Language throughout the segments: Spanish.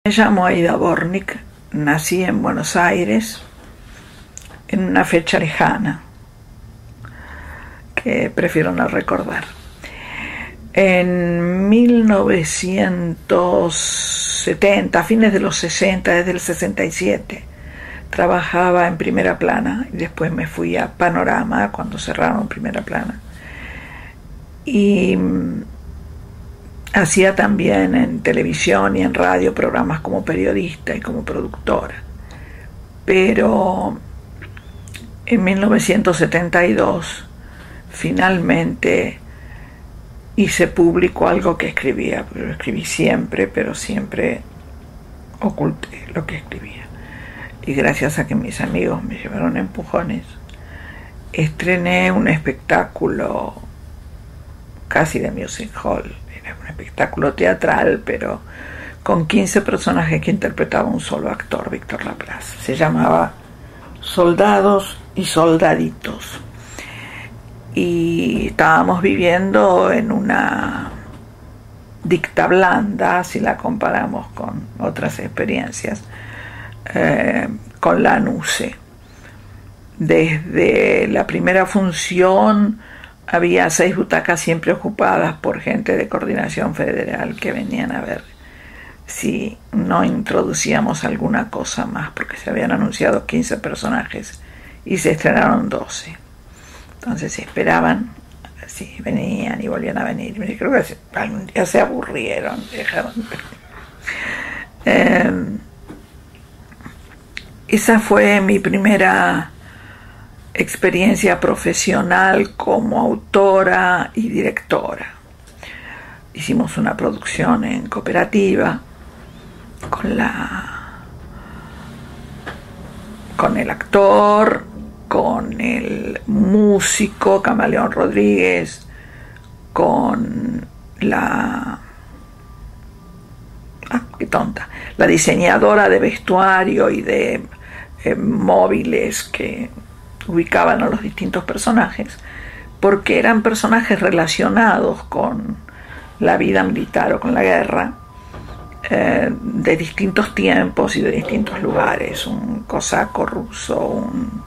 Me llamo Aida Bornik, nací en Buenos Aires en una fecha lejana que prefiero no recordar. En 1970, a fines de los 60, desde el 67, trabajaba en Primera Plana y después me fui a Panorama cuando cerraron Primera Plana. Y hacía también en televisión y en radio programas como periodista y como productora. Pero en 1972 finalmente hice público algo que escribía. Lo escribí siempre, pero siempre oculté lo que escribía. Y gracias a que mis amigos me llevaron empujones, estrené un espectáculo casi de music hall. Era un espectáculo teatral, pero con 15 personajes que interpretaba un solo actor, Víctor Laplace. Se llamaba Soldados y Soldaditos. Y estábamos viviendo en una dicta blanda, si la comparamos con otras experiencias, con la NUCE. Desde la primera función había 6 butacas siempre ocupadas por gente de Coordinación Federal que venían a ver si no introducíamos alguna cosa más, porque se habían anunciado 15 personajes y se estrenaron 12. Entonces esperaban, sí, venían y volvían a venir. Y creo que algún día se aburrieron, dejaron de venir. Esa fue mi primera experiencia profesional como autora y directora. Hicimos una producción en cooperativa con el actor, con el músico Camaleón Rodríguez, con la diseñadora de vestuario y de móviles que ubicaban a los distintos personajes, porque eran personajes relacionados con la vida militar o con la guerra, de distintos tiempos y de distintos lugares. Un cosaco ruso, un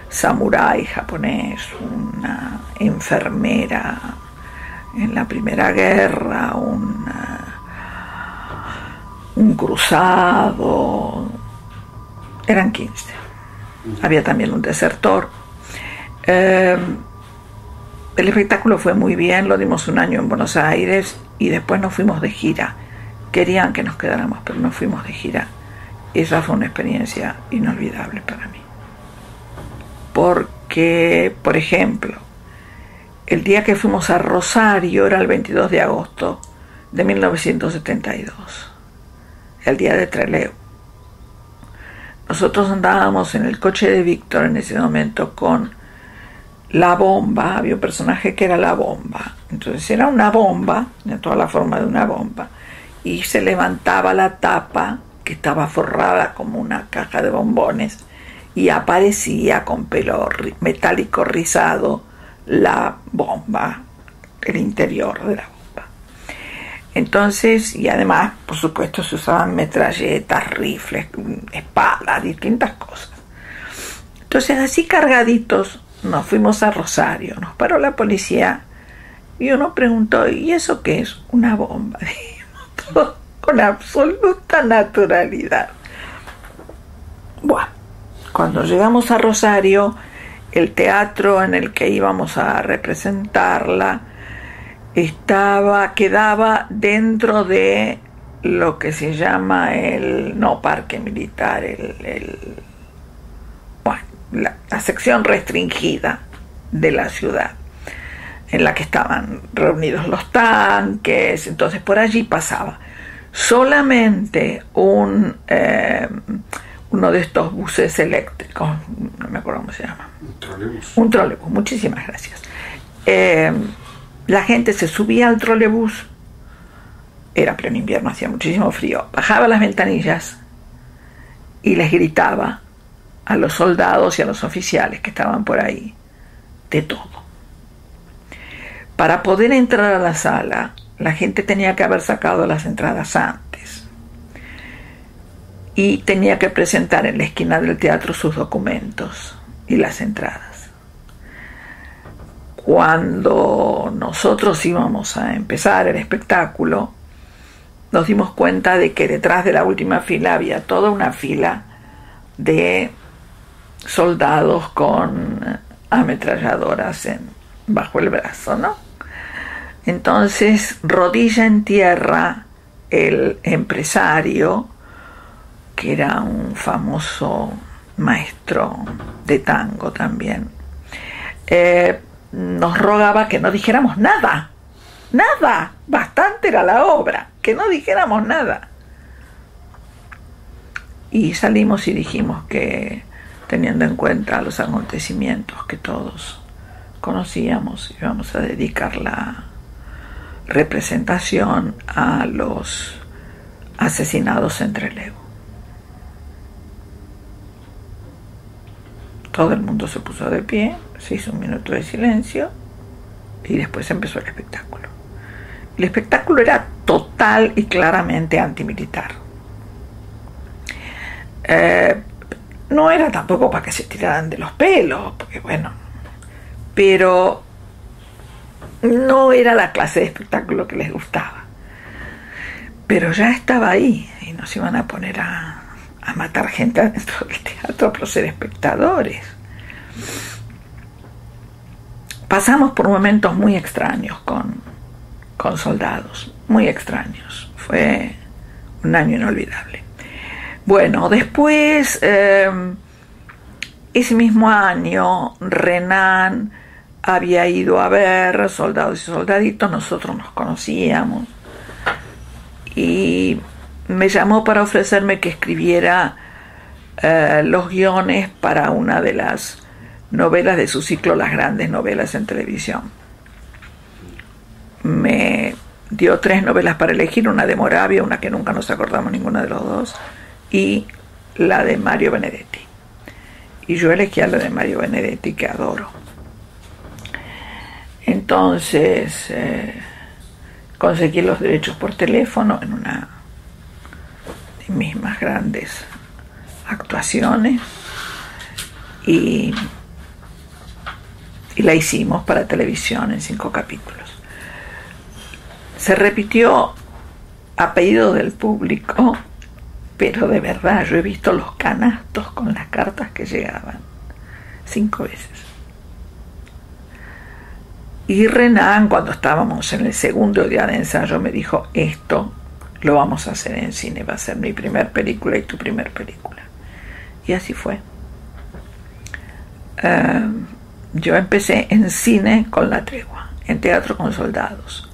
samurái japonés, una enfermera en la Primera Guerra, un cruzado. Eran 15. Había también un desertor. El espectáculo fue muy bien, lo dimos un año en Buenos Aires y después nos fuimos de gira. Querían que nos quedáramos, pero nos fuimos de gira. Esa fue una experiencia inolvidable para mí. Porque, por ejemplo, el día que fuimos a Rosario era el 22 de agosto de 1972, el día de Trelew. Nosotros andábamos en el coche de Víctor en ese momento con la bomba. Había un personaje que era la bomba. Entonces era una bomba, de toda la forma de una bomba, y se levantaba la tapa que estaba forrada como una caja de bombones y aparecía con pelo metálico rizado la bomba, el interior de la bomba. Entonces, y además, por supuesto, se usaban metralletas, rifles, espadas, distintas cosas. Entonces, así cargaditos, nos fuimos a Rosario, nos paró la policía y uno preguntó, ¿y eso qué es? Una bomba. Todo con absoluta naturalidad. Bueno, cuando llegamos a Rosario, el teatro en el que íbamos a representarla quedaba dentro de lo que se llama no parque militar, la sección restringida de la ciudad, en la que estaban reunidos los tanques. Entonces por allí pasaba solamente uno de estos buses eléctricos, no me acuerdo cómo se llama. Un trolebús, muchísimas gracias. La gente se subía al trolebús, era pleno invierno, hacía muchísimo frío, bajaba las ventanillas y les gritaba a los soldados y a los oficiales que estaban por ahí de todo. Para poder entrar a la sala, la gente tenía que haber sacado las entradas antes. y tenía que presentar en la esquina del teatro sus documentos y las entradas. Cuando nosotros íbamos a empezar el espectáculo, nos dimos cuenta de que detrás de la última fila había toda una fila de soldados con ametralladoras bajo el brazo, ¿no? Entonces, rodilla en tierra, el empresario, que era un famoso maestro de tango también, nos rogaba que no dijéramos nada, bastante era la obra, que no dijéramos nada. Y salimos y dijimos que, teniendo en cuenta los acontecimientos que todos conocíamos, íbamos a dedicar la representación a los asesinados en Trelew. Todo el mundo se puso de pie, se hizo un minuto de silencio y después empezó el espectáculo. El espectáculo era total y claramente antimilitar. No era tampoco para que se tiraran de los pelos, porque bueno, pero no era la clase de espectáculo que les gustaba. Pero ya estaba ahí y nos iban a poner a matar gente dentro del teatro por ser espectadores. Pasamos por momentos muy extraños con soldados, muy extraños. Fue un año inolvidable. Bueno, después, ese mismo año, Renan había ido a ver Soldados y Soldaditos, nosotros nos conocíamos, y me llamó para ofrecerme que escribiera los guiones para una de las novelas de su ciclo, Las Grandes Novelas en Televisión. Me dio 3 novelas para elegir, una de Moravia, una que nunca nos acordamos ninguna de los dos, y la de Mario Benedetti. Y yo elegí a la de Mario Benedetti, que adoro. Entonces conseguí los derechos por teléfono en una de mis más grandes actuaciones y la hicimos para televisión en 5 capítulos. Se repitió a pedido del público, pero de verdad yo he visto los canastos con las cartas que llegaban 5 veces. Y Renan, cuando estábamos en el segundo día de ensayo, me dijo: esto lo vamos a hacer en cine, va a ser mi primer película y tu primer película. Y así fue. Yo empecé en cine con La Tregua, en teatro con Soldados,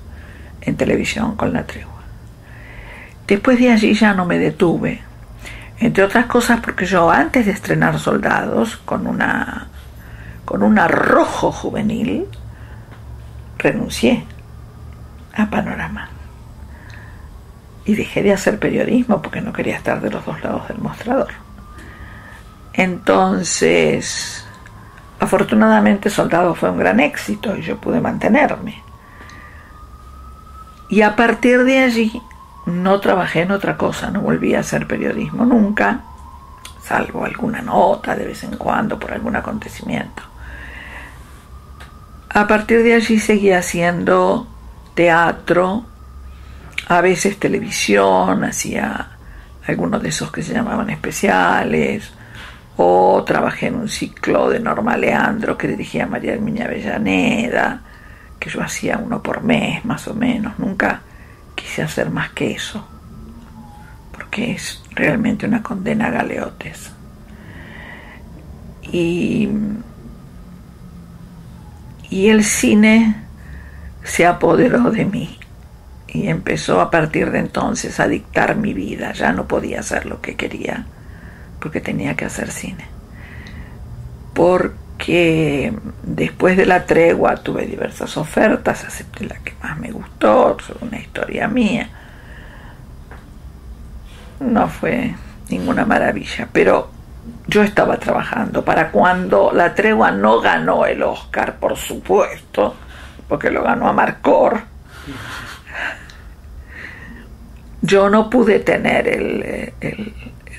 en televisión con La Tregua. Después de allí ya no me detuve, entre otras cosas porque yo, antes de estrenar Soldados, con un arrojo juvenil, renuncié a Panorama y dejé de hacer periodismo porque no quería estar de los dos lados del mostrador. Entonces, afortunadamente, Soldados fue un gran éxito y yo pude mantenerme. Y a partir de allí no trabajé en otra cosa, no volví a hacer periodismo nunca, salvo alguna nota de vez en cuando por algún acontecimiento. A partir de allí seguí haciendo teatro, a veces televisión, hacía algunos de esos que se llamaban especiales, o trabajé en un ciclo de Norma Leandro que dirigía María Herminia Avellaneda, que yo hacía uno por mes más o menos. Nunca quise hacer más que eso, porque es realmente una condena a galeotes. Y el cine se apoderó de mí y empezó a partir de entonces a dictar mi vida. Ya no podía hacer lo que quería porque tenía que hacer cine. Porque después de La Tregua tuve diversas ofertas, acepté la que más me gustó, sobre una historia mía. No fue ninguna maravilla, pero yo estaba trabajando para cuando La Tregua no ganó el Oscar, por supuesto, porque lo ganó Amarcord. Yo no pude tener el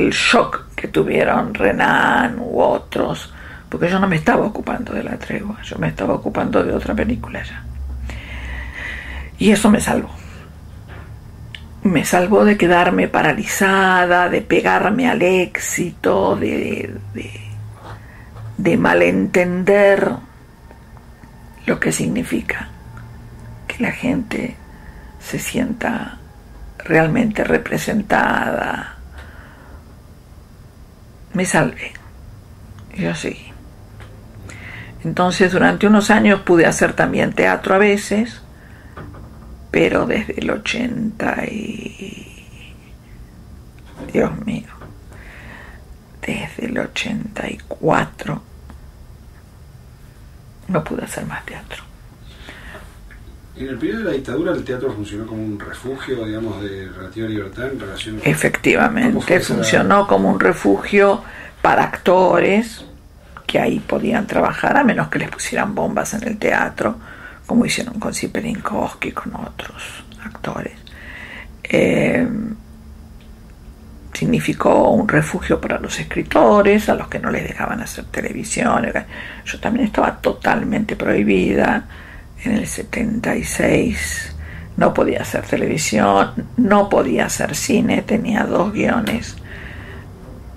el shock que tuvieron Renan u otros, porque yo no me estaba ocupando de La Tregua, yo me estaba ocupando de otra película ya. Y eso me salvó. Me salvó de quedarme paralizada, de pegarme al éxito, de malentender lo que significa que la gente se sienta realmente representada. Me salvé. Yo seguí. Entonces durante unos años pude hacer también teatro a veces, pero desde el 80 y... Dios mío, desde el 84 no pude hacer más teatro. En el periodo de la dictadura el teatro funcionó como un refugio, digamos, de relativa libertad en relación a... Efectivamente, funcionó como un refugio para actores que ahí podían trabajar, a menos que les pusieran bombas en el teatro, como hicieron con Siperinkowski, con otros actores. Significó un refugio para los escritores, a los que no les dejaban hacer televisión. Yo también estaba totalmente prohibida. En el 76 no podía hacer televisión, no podía hacer cine, tenía 2 guiones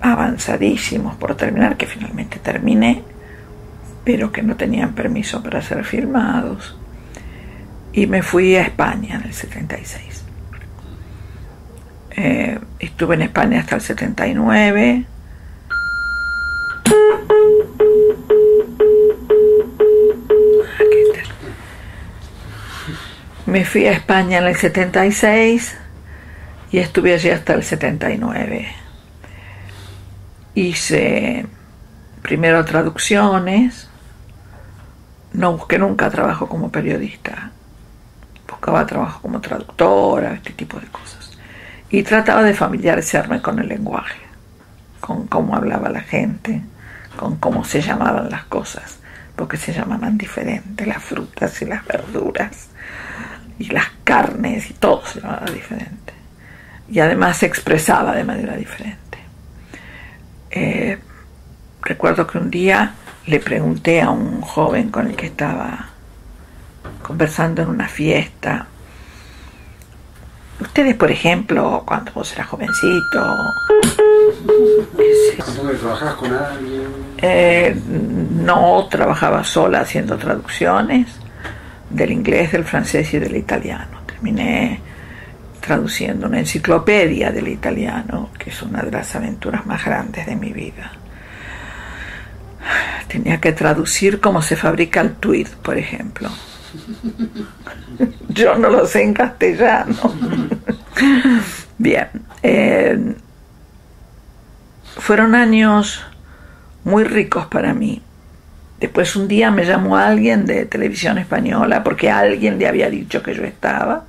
avanzadísimos por terminar, que finalmente terminé, pero que no tenían permiso para ser filmados. Y me fui a España en el 76. Estuve en España hasta el 79. Me fui a España en el 76 y estuve allí hasta el 79. Hice primero traducciones, no busqué nunca trabajo como periodista, buscaba trabajo como traductora, este tipo de cosas. Y trataba de familiarizarme con el lenguaje, con cómo hablaba la gente, con cómo se llamaban las cosas, porque se llamaban diferente, las frutas y las verduras, y las carnes, y todo se llamaba diferente. Y además se expresaba de manera diferente. Recuerdo que un día le pregunté a un joven con el que estaba conversando en una fiesta: ustedes, por ejemplo, cuando vos eras jovencito, ¿trabajabas con alguien? No, trabajaba sola haciendo traducciones del inglés, del francés y del italiano. Terminé traduciendo una enciclopedia del italiano, que es una de las aventuras más grandes de mi vida. Tenía que traducir cómo se fabrica el tweed, por ejemplo. Yo no lo sé en castellano. Bien. Fueron años muy ricos para mí. Después un día me llamó alguien de Televisión Española, porque alguien le había dicho que yo estaba.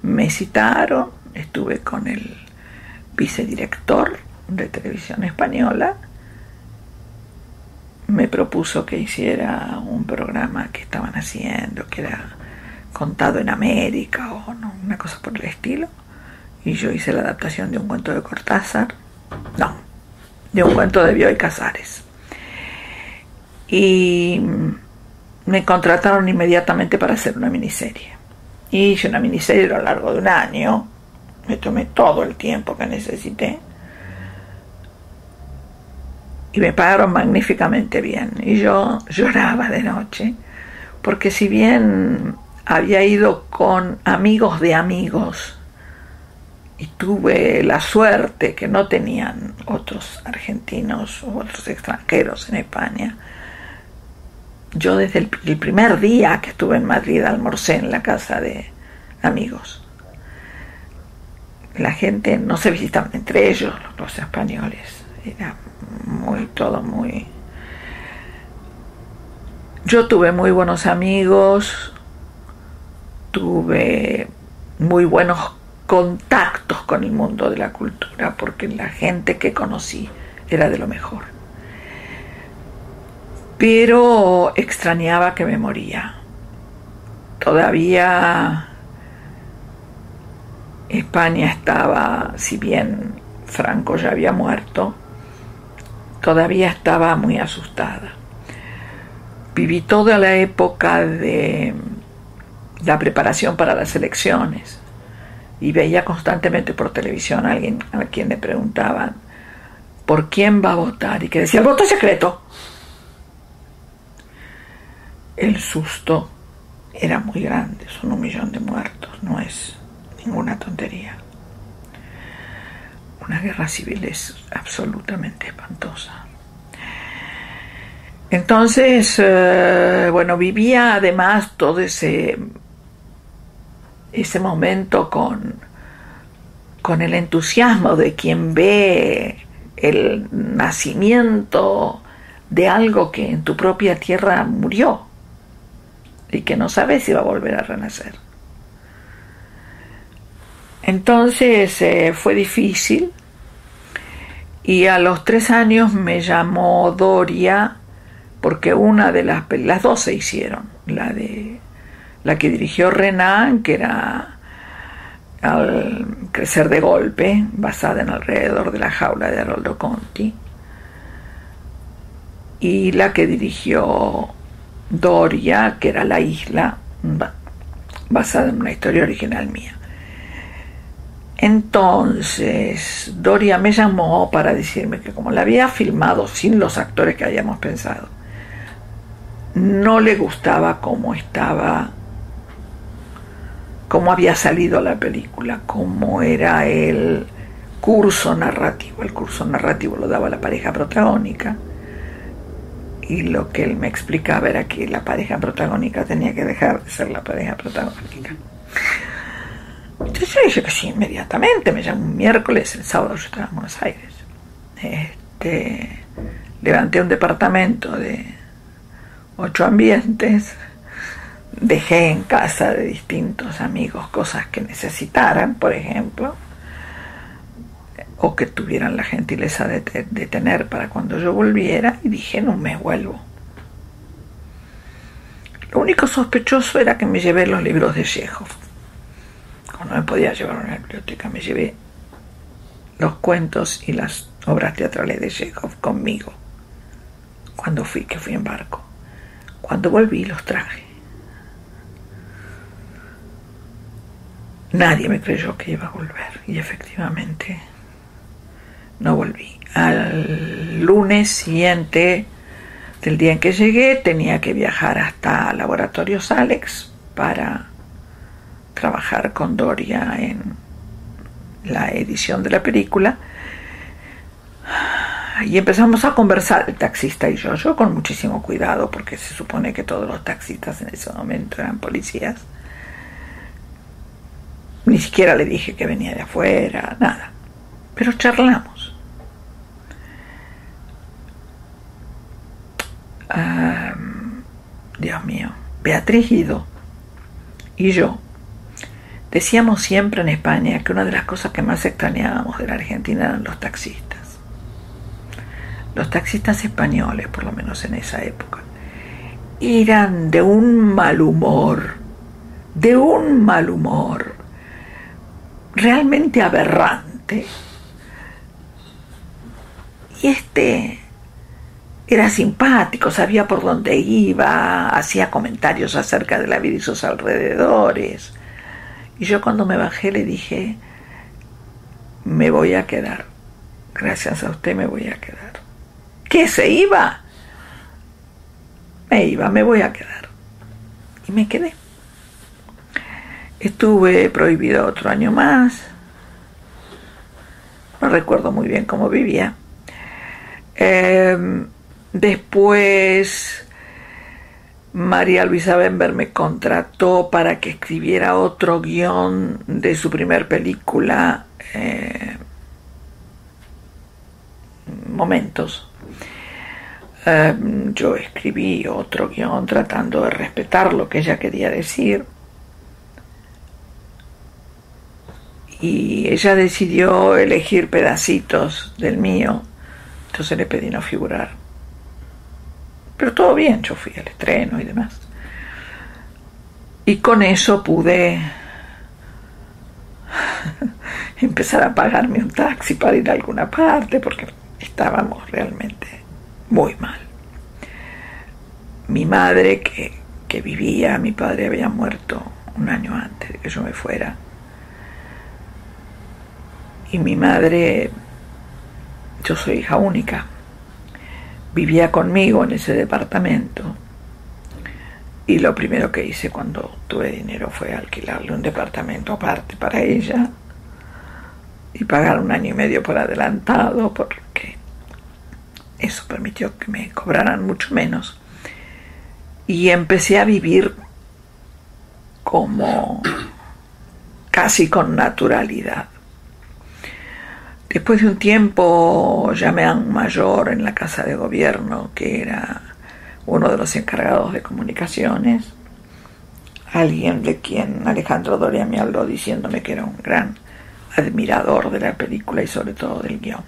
Me citaron, estuve con el vicedirector de Televisión Española. Me propuso que hiciera un programa que estaban haciendo, que era Contado en América o no, una cosa por el estilo. Y yo hice la adaptación de un cuento de Cortázar. No, de un cuento de Bioy Casares. Y me contrataron inmediatamente para hacer una miniserie. Y hice una miniserie a lo largo de un año. Me tomé todo el tiempo que necesité. Y me pagaron magníficamente bien. Y yo lloraba de noche, porque si bien había ido con amigos de amigos y tuve la suerte que no tenían otros argentinos u otros extranjeros en España, yo desde el primer día que estuve en Madrid almorcé en la casa de amigos. La gente no se visitaban entre ellos, los españoles. Era todo muy... Yo tuve muy buenos amigos, tuve muy buenos contactos con el mundo de la cultura, porque la gente que conocí era de lo mejor. Pero extrañaba que me moría. Todavía España estaba, si bien Franco ya había muerto, todavía estaba muy asustada. Viví toda la época de la preparación para las elecciones y veía constantemente por televisión a alguien a quien le preguntaban ¿por quién va a votar? Y que decía, el voto es secreto. El susto era muy grande, son 1 millón de muertos, no es ninguna tontería. Una guerra civil es absolutamente espantosa. Entonces, bueno, vivía además todo ese momento con el entusiasmo de quien ve el nacimiento de algo que en tu propia tierra murió y que no sabes si va a volver a renacer. Entonces fue difícil y a los 3 años me llamó Doria porque una de las dos se hicieron, la que dirigió Renan, que era Al crecer de golpe, basada en Alrededor de la jaula de Haroldo Conti, y la que dirigió Doria, que era La isla, basada en una historia original mía. Entonces Doria me llamó para decirme que como la había filmado sin los actores que habíamos pensado, no le gustaba cómo había salido la película, cómo era el curso narrativo. El curso narrativo lo daba la pareja protagónica y lo que él me explicaba era que la pareja protagónica tenía que dejar de ser la pareja protagónica. Entonces yo dije que sí, inmediatamente. Me llamó un miércoles, el sábado yo estaba en Buenos Aires. Levanté un departamento de 8 ambientes, dejé en casa de distintos amigos cosas que necesitaran, por ejemplo, o que tuvieran la gentileza de tener para cuando yo volviera, y dije, en un mes vuelvo. Lo único sospechoso era que me llevé los libros de Chekhov. Cuando me podía llevar a una biblioteca, me llevé los cuentos y las obras teatrales de Chekhov conmigo cuando fui en barco. Cuando volví los traje. Nadie me creyó que iba a volver y efectivamente no volví. Al lunes siguiente del día en que llegué tenía que viajar hasta Laboratorios Alex para trabajar con Doria en la edición de la película. Y empezamos a conversar, el taxista y yo con muchísimo cuidado, porque se supone que todos los taxistas en ese momento eran policías. Ni siquiera le dije que venía de afuera, nada. Pero charlamos. Dios mío, Beatriz Guido y yo decíamos siempre en España que una de las cosas que más extrañábamos de la Argentina eran los taxistas. Los taxistas españoles, por lo menos en esa época, eran de un mal humor realmente aberrante. Y era simpático, sabía por dónde iba, hacía comentarios acerca de la vida y sus alrededores. Y yo cuando me bajé le dije, me voy a quedar, gracias a usted me voy a quedar. ¿Qué, se iba? Me voy a quedar. Y me quedé. Estuve prohibida otro año más. No recuerdo muy bien cómo vivía. Después María Luisa Bember me contrató para que escribiera otro guión de su primer película, Momentos. Yo escribí otro guión tratando de respetar lo que ella quería decir, y ella decidió elegir pedacitos del mío, entonces le pedí no figurar. Pero todo bien, yo fui al estreno y demás, y con eso pude empezar a pagarme un taxi para ir a alguna parte, porque estábamos realmente muy mal. Mi madre, que vivía, mi padre había muerto un año antes de que yo me fuera, y mi madre, yo soy hija única, vivía conmigo en ese departamento, y lo primero que hice cuando tuve dinero fue alquilarle un departamento aparte para ella y pagar 1 año y medio por adelantado, porque eso permitió que me cobraran mucho menos, y empecé a vivir como casi con naturalidad. Después de un tiempo llamé a un mayor en la casa de gobierno, que era uno de los encargados de comunicaciones, alguien de quien Alejandro Doria me habló diciéndome que era un gran admirador de la película y sobre todo del guión.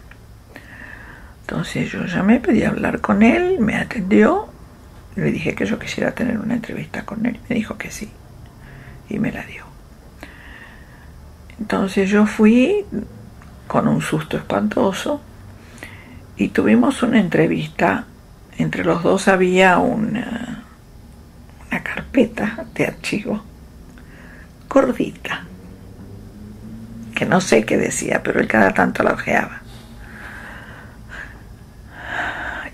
Entonces yo llamé, pedí hablar con él, me atendió, le dije que yo quisiera tener una entrevista con él, me dijo que sí, y me la dio. Entonces yo fui con un susto espantoso y tuvimos una entrevista. Entre los dos había una carpeta de archivo gordita, que no sé qué decía, pero él cada tanto la ojeaba.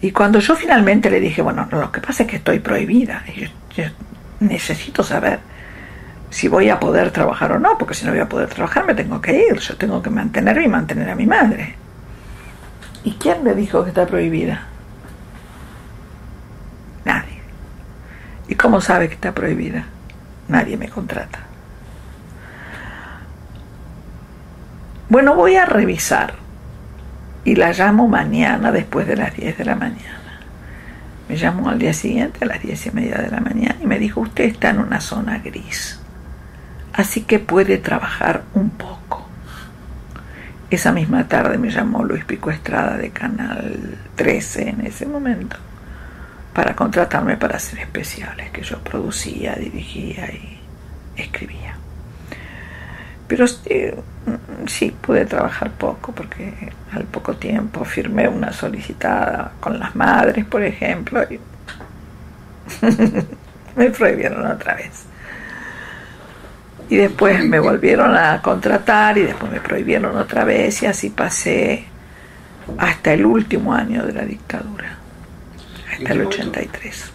Y cuando yo finalmente le dije, bueno, lo que pasa es que estoy prohibida, y yo necesito saber si voy a poder trabajar o no, porque si no voy a poder trabajar me tengo que ir, yo tengo que mantenerme y mantener a mi madre. ¿Y quién me dijo que está prohibida? Nadie. ¿Y cómo sabe que está prohibida? Nadie me contrata. Bueno, voy a revisar y la llamo mañana después de las 10 de la mañana. Me llamó al día siguiente a las 10:30 de la mañana y me dijo, usted está en una zona gris, así que puede trabajar un poco. Esa misma tarde me llamó Luis Pico Estrada de Canal 13 en ese momento para contratarme para hacer especiales que yo producía, dirigía y escribía. Pero sí pude trabajar poco, porque al poco tiempo firmé una solicitada con las madres, por ejemplo, y me prohibieron otra vez. Y después me volvieron a contratar y después me prohibieron otra vez, y así pasé hasta el último año de la dictadura, hasta el 83.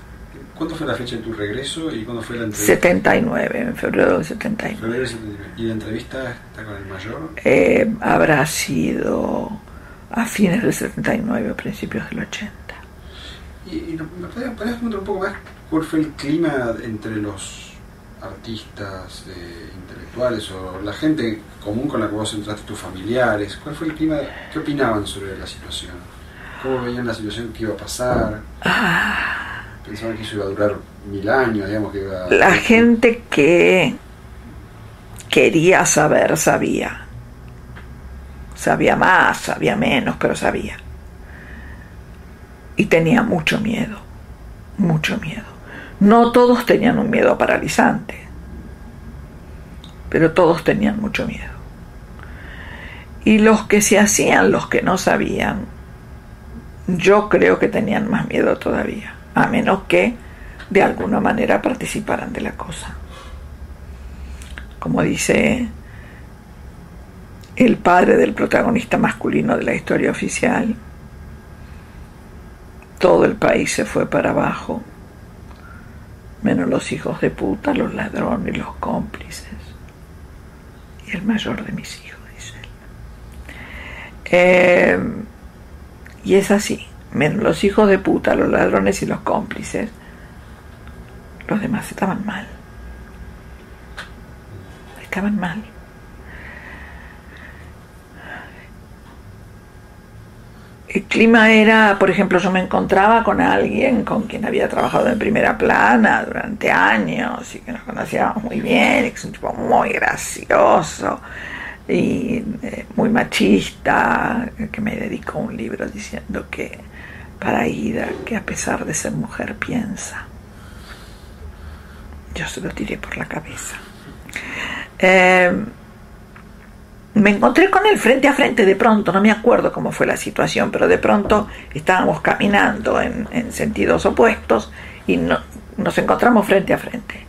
¿Cuándo fue la fecha de tu regreso y cuándo fue la entrevista? 79, en febrero del 79. Febrero del 79. ¿Y la entrevista está con el mayor? Habrá sido a fines del 79 o principios del 80. ¿Y me podrías contar un poco más cuál fue el clima entre los artistas, intelectuales o la gente común con la que vos entraste, tus familiares? ¿Cuál fue el clima? ¿Qué opinaban sobre la situación? ¿Cómo veían la situación que iba a pasar? Pensaban que eso iba a durar 1000 años, digamos que iba a... La gente que quería saber, sabía. Sabía más, sabía menos, pero sabía. Y tenía mucho miedo, mucho miedo. No todos tenían un miedo paralizante, pero todos tenían mucho miedo. Y los que se hacían, los que no sabían, yo creo que tenían más miedo todavía, a menos que de alguna manera participaran de la cosa. Como dice el padre del protagonista masculino de la historia oficial, todo el país se fue para abajo, menos los hijos de puta, los ladrones y los cómplices, y el mayor de mis hijos, dice él. Y es así, menos los hijos de puta, los ladrones y los cómplices, los demás estaban mal. Estaban mal. El clima era, por ejemplo, yo me encontraba con alguien con quien había trabajado en Primera Plana durante años y que nos conocíamos muy bien, y que es un tipo muy gracioso y muy machista, que me dedicó un libro diciendo que para Ida, que a pesar de ser mujer piensa. Yo se lo tiré por la cabeza. me encontré con él frente a frente de pronto, no me acuerdo cómo fue la situación, pero de pronto estábamos caminando en sentidos opuestos y nos encontramos frente a frente.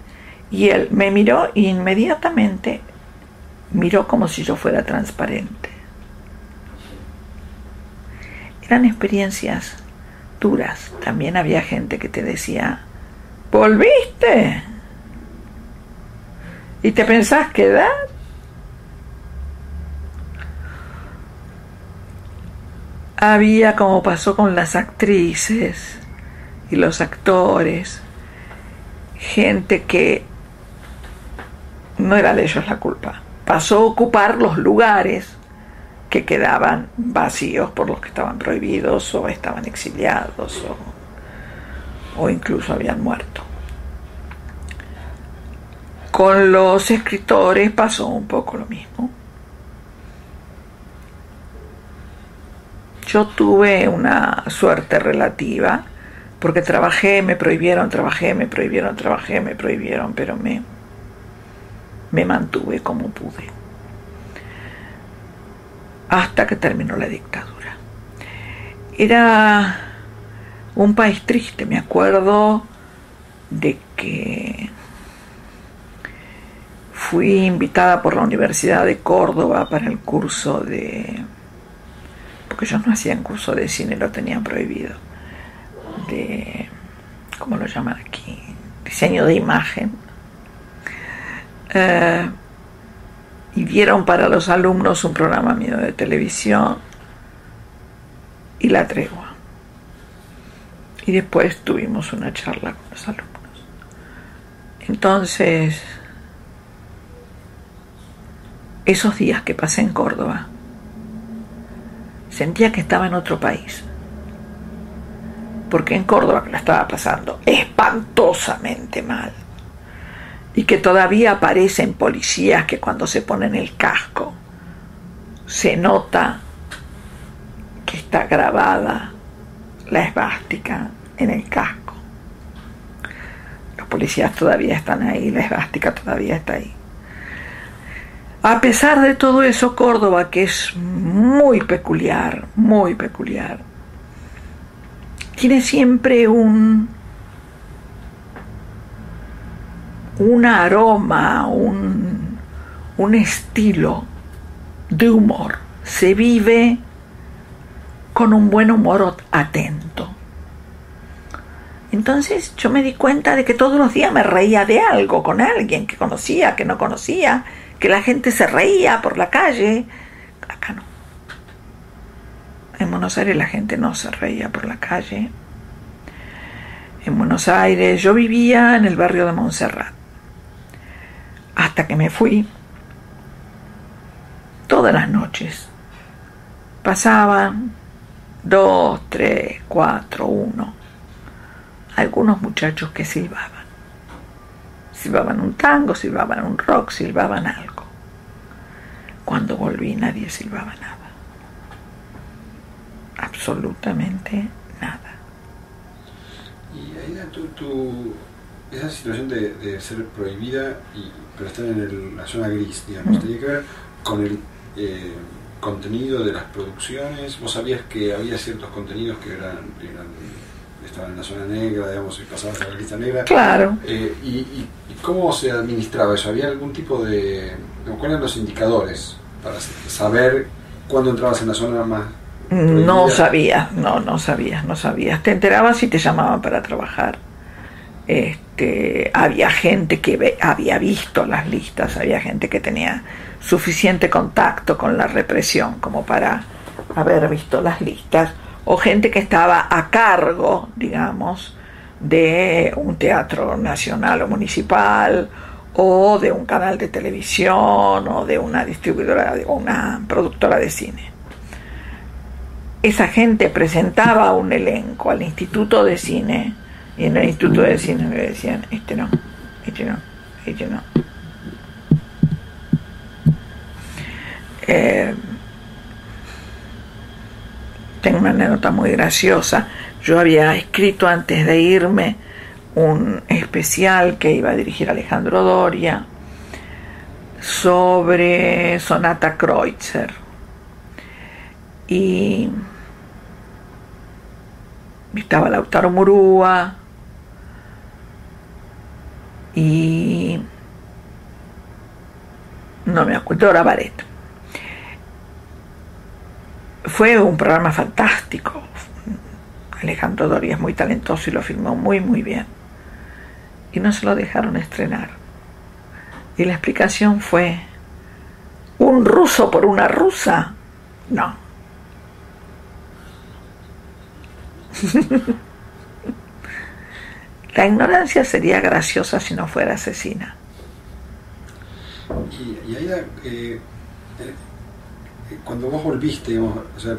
Y él me miró e inmediatamente miró como si yo fuera transparente. Eran experiencias duras. También había gente que te decía, ¿volviste? ¿Y te pensás quedar? Había, como pasó con las actrices y los actores, gente que no era de ellos la culpa. Pasó a ocupar los lugares que quedaban vacíos por los que estaban prohibidos o estaban exiliados o incluso habían muerto. Con los escritores pasó un poco lo mismo. Yo tuve una suerte relativa, porque trabajé, me prohibieron, pero me mantuve como pude. Hasta que terminó la dictadura. Era un país triste, me acuerdo de que fui invitada por la Universidad de Córdoba para el curso de... porque ellos no hacían curso de cine, lo tenían prohibido, de, ¿cómo lo llaman aquí? Diseño de imagen. Y dieron para los alumnos un programa mío de televisión y La Tregua. Y después tuvimos una charla con los alumnos. Entonces, esos días que pasé en Córdoba, sentía que estaba en otro país, porque en Córdoba la estaba pasando espantosamente mal, y que todavía aparecen policías que cuando se ponen el casco se nota que está grabada la esvástica en el casco. Los policías todavía están ahí, la esvástica todavía está ahí. A pesar de todo eso, Córdoba, que es muy peculiar, tiene siempre un aroma, un estilo de humor. Se vive con un buen humor atento. Entonces yo me di cuenta de que todos los días me reía de algo con alguien que conocía, que no conocía, que la gente se reía por la calle. Acá no. En Buenos Aires la gente no se reía por la calle. En Buenos Aires yo vivía en el barrio de Montserrat. Hasta que me fui, todas las noches pasaban 2, 3, 4, 1 algunos muchachos que silbaban. Silbaban un tango, silbaban un rock, silbaban algo. Cuando volví nadie silbaba nada. Absolutamente nada. Y ahí esa situación de ser prohibida, pero estar en la zona gris, digamos, tenía que ver con el contenido de las producciones. ¿Vos sabías que había ciertos contenidos que estaban en la zona negra, digamos, y pasaban a la lista negra? Claro. ¿Y cómo se administraba eso? ¿Había algún tipo de... ¿Cuáles eran los indicadores para saber cuándo entrabas en la zona más prohibida? No sabías. Te enterabas y te llamaban para trabajar. Había gente que había visto las listas, había gente que tenía suficiente contacto con la represión como para haber visto las listas, o gente que estaba a cargo, digamos, de un teatro nacional o municipal, o de un canal de televisión, o de una distribuidora o una productora de cine. Esa gente presentaba un elenco al Instituto de Cine, y en el Instituto de Cine me decían, este no. Tengo una anécdota muy graciosa. Yo había escrito antes de irme un especial que iba a dirigir Alejandro Doria sobre Sonata Kreutzer, y estaba Lautaro Murúa y no me acuerdo, Dora Baret. Fue un programa fantástico. Alejandro Doria es muy talentoso y lo filmó muy muy bien, y no se lo dejaron estrenar, y la explicación fue: ¿un ruso por una rusa? No. La ignorancia sería graciosa si no fuera asesina. Y ahí, cuando vos volviste, digamos, o sea,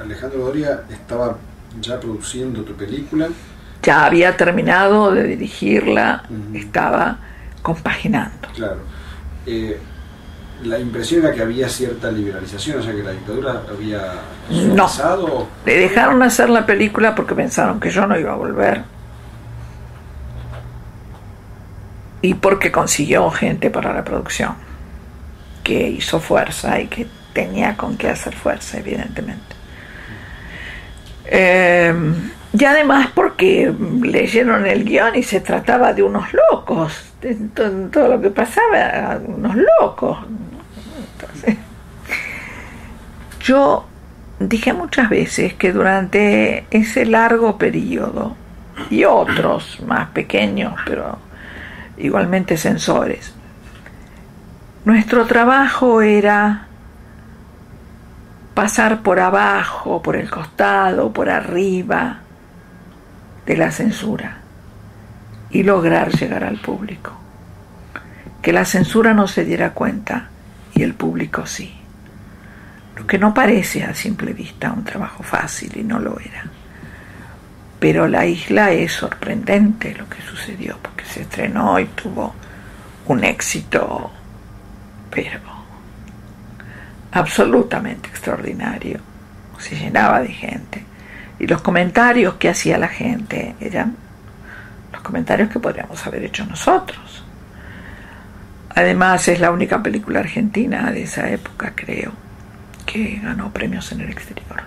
Alejandro Doria estaba ya produciendo tu película. Ya había terminado de dirigirla, estaba compaginando. Claro. La impresión era que había cierta liberalización, o sea, que la dictadura había suavizado. No, le dejaron hacer la película porque pensaron que yo no iba a volver, y porque consiguió gente para la producción que hizo fuerza y que tenía con qué hacer fuerza, evidentemente. Y además porque leyeron el guión y se trataba de unos locos, de todo lo que pasaba, unos locos. Entonces, yo dije muchas veces que durante ese largo periodo, y otros más pequeños pero igualmente censores, nuestro trabajo era pasar por abajo, por el costado, por arriba de la censura y lograr llegar al público. Que la censura no se diera cuenta y el público sí. Lo que no parece a simple vista un trabajo fácil, y no lo era. Pero La Isla es sorprendente lo que sucedió, porque se estrenó y tuvo un éxito, pero absolutamente extraordinario. Se llenaba de gente, y los comentarios que hacía la gente eran los comentarios que podríamos haber hecho nosotros. Además es la única película argentina de esa época, creo, que ganó premios en el exterior.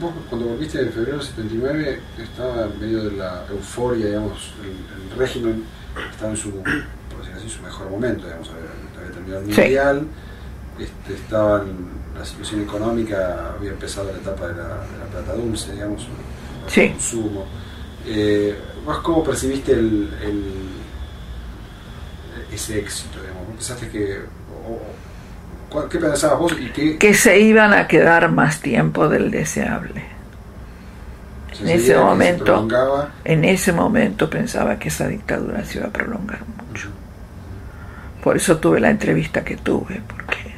Vos cuando volviste en febrero del 79 estaba en medio de la euforia, digamos, el régimen estaba en su, por decir así, su mejor momento, digamos, había terminado el mundial, estaba la situación económica, había empezado la etapa de la plata dulce, digamos, el consumo. ¿Vos cómo percibiste ese éxito, digamos? ¿Pensaste que qué pensabas vos y qué? Que se iban a quedar más tiempo del deseable. En ese momento pensaba que esa dictadura se iba a prolongar mucho. Por eso tuve la entrevista que tuve, porque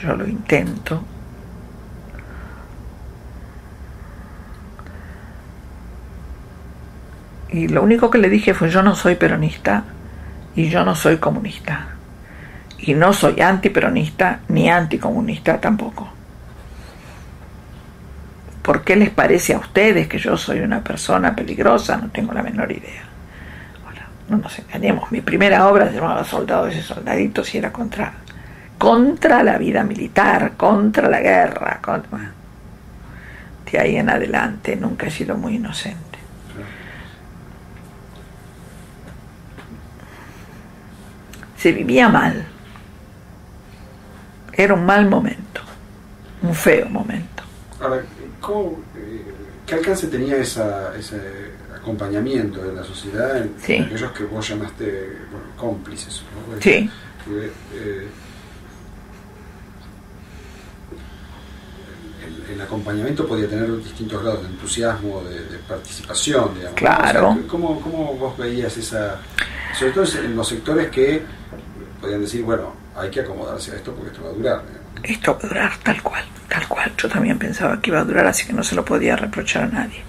yo lo intento. Y lo único que le dije fue: yo no soy peronista y yo no soy comunista. Y no soy antiperonista ni anticomunista tampoco. ¿Por qué les parece a ustedes que yo soy una persona peligrosa? No tengo la menor idea. Ahora, no nos engañemos. Mi primera obra se llamaba Soldados y Soldaditos y era contra la vida militar, contra la guerra. De ahí en adelante nunca he sido muy inocente. Se vivía mal. Era un mal momento, un feo momento. Ahora, ¿qué alcance tenía ese acompañamiento de la sociedad en aquellos que vos llamaste cómplices, ¿no? Sí. El acompañamiento podía tener distintos grados de entusiasmo, de participación, digamos. Claro. O sea, ¿cómo vos veías esa, sobre todo en los sectores que podían decir, bueno, hay que acomodarse a esto porque esto va a durar, digamos? Esto va a durar tal cual. Yo también pensaba que iba a durar, así que no se lo podía reprochar a nadie.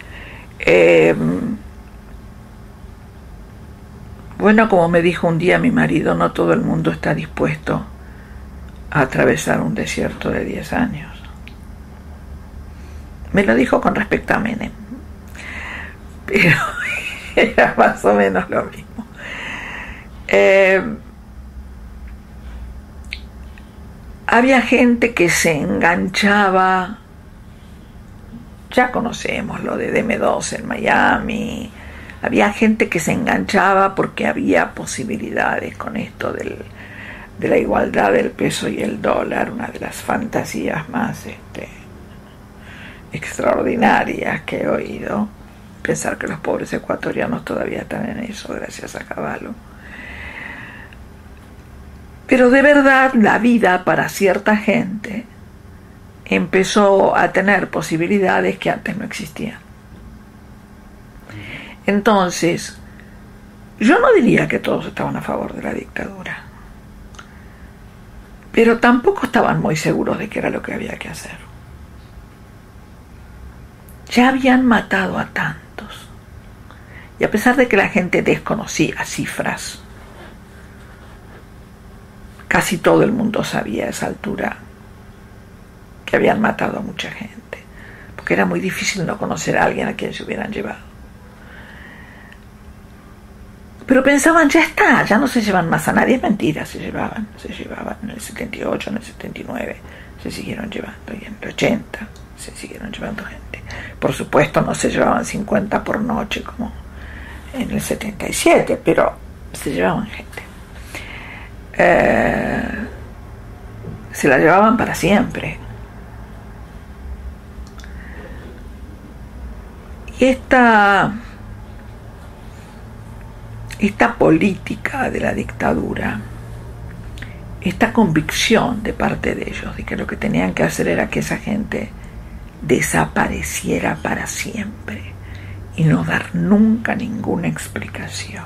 Bueno, como me dijo un día mi marido, no todo el mundo está dispuesto a atravesar un desierto de 10 años. Me lo dijo con respecto a Menem. Pero Era más o menos lo mismo. Había gente que se enganchaba, ya conocemos lo de DM2 en Miami, había gente que se enganchaba porque había posibilidades con esto de la igualdad del peso y el dólar, una de las fantasías más extraordinarias que he oído. Pensar que los pobres ecuatorianos todavía están en eso, gracias a Cavallo. Pero de verdad la vida para cierta gente empezó a tener posibilidades que antes no existían. Entonces, yo no diría que todos estaban a favor de la dictadura, pero tampoco estaban muy seguros de qué era lo que había que hacer. Ya habían matado a tantos, y a pesar de que la gente desconocía cifras, casi todo el mundo sabía a esa altura que habían matado a mucha gente, porque era muy difícil no conocer a alguien a quien se hubieran llevado. Pero pensaban, ya está, ya no se llevan más a nadie. Es mentira, se llevaban en el 78, en el 79 se siguieron llevando, y en el 80 se siguieron llevando gente. Por supuesto no se llevaban 50 por noche como en el 77, pero se llevaban gente. Se la llevaban para siempre. Y esta política de la dictadura, esta convicción de parte de ellos de que lo que tenían que hacer era que esa gente desapareciera para siempre y no dar nunca ninguna explicación,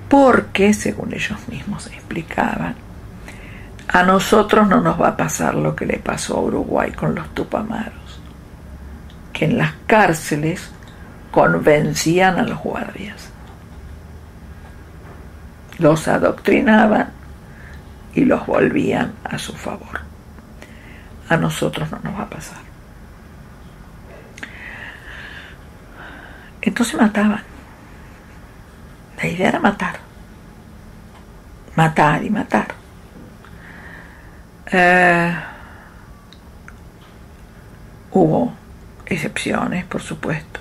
porque, según ellos mismos explicaban, a nosotros no nos va a pasar lo que le pasó a Uruguay con los Tupamaros, que en las cárceles convencían a los guardias, los adoctrinaban y los volvían a su favor. A nosotros no nos va a pasar. Entonces mataban. La idea era matar. Matar y matar. Hubo excepciones, por supuesto,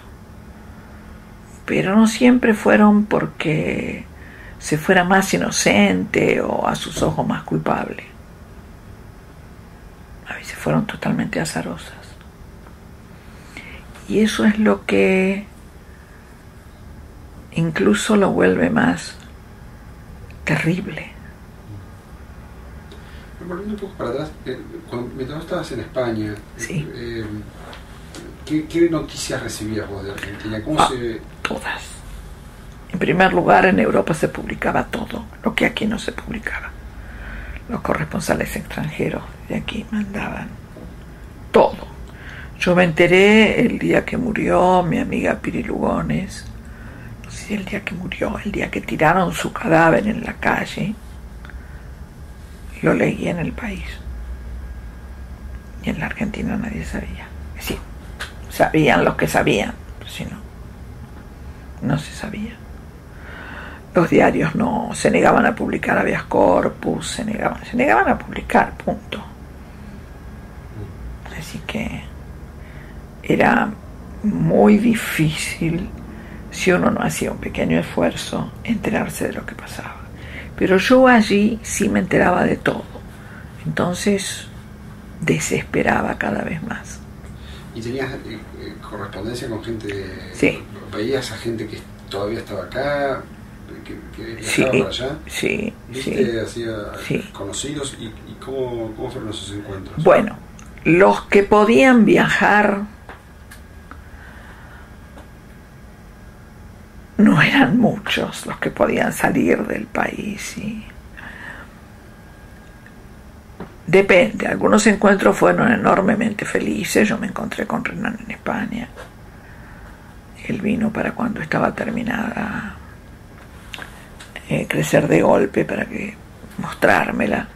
pero no siempre fueron porque se fuera más inocente o a sus ojos más culpable. A veces fueron totalmente azarosas. Y eso es lo que incluso lo vuelve más terrible. Volviendo un poco para atrás, mientras estabas en España, sí. ¿Qué noticias recibías vos de Argentina? Todas. En primer lugar, en Europa se publicaba todo, lo que aquí no se publicaba. Los corresponsales extranjeros de aquí mandaban todo. Yo me enteré el día que murió mi amiga Piri Lugones, no sé si el día que murió, el día que tiraron su cadáver en la calle. Lo leí en El País. Y en la Argentina nadie sabía. Sí, sabían los que sabían, pero si no, no se sabía. Los diarios no se negaban a publicar habeas corpus, se negaban a publicar, punto. Así que era muy difícil, si uno no hacía un pequeño esfuerzo, enterarse de lo que pasaba. Pero yo allí sí me enteraba de todo. Entonces desesperaba cada vez más. ¿Y tenías correspondencia con gente? Sí. ¿Veías a gente que todavía estaba acá? ¿Que viajaba para allá? Sí. ¿Viste hacía sí. conocidos? ¿Y cómo fueron esos encuentros? Bueno, los que podían viajar no eran muchos los que podían salir del país. Y depende, algunos encuentros fueron enormemente felices. Yo me encontré con Renan en España. Él vino para cuando estaba terminada Crecer de Golpe, para que mostrármela.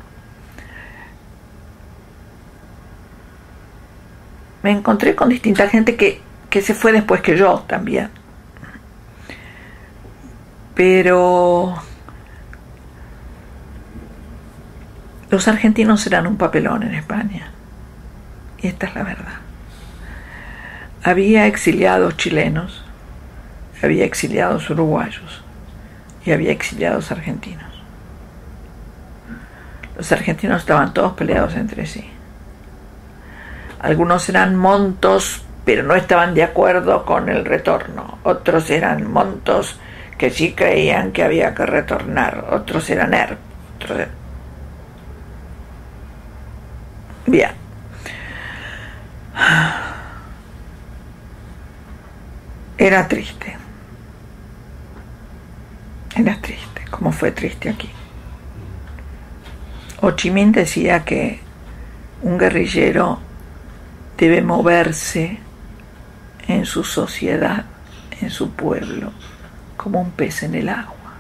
Me encontré con distinta gente que se fue después que yo también. Pero los argentinos eran un papelón en España, y esta es la verdad. Había exiliados chilenos, había exiliados uruguayos y había exiliados argentinos. Los argentinos estaban todos peleados entre sí. Algunos eran montos, pero no estaban de acuerdo con el retorno. Otros eran montos que sí creían que había que retornar. Otros eran ERP. Bien. Era triste. Era triste, como fue triste aquí. Ho Chi Minh decía que un guerrillero debe moverse en su sociedad, en su pueblo, como un pez en el agua.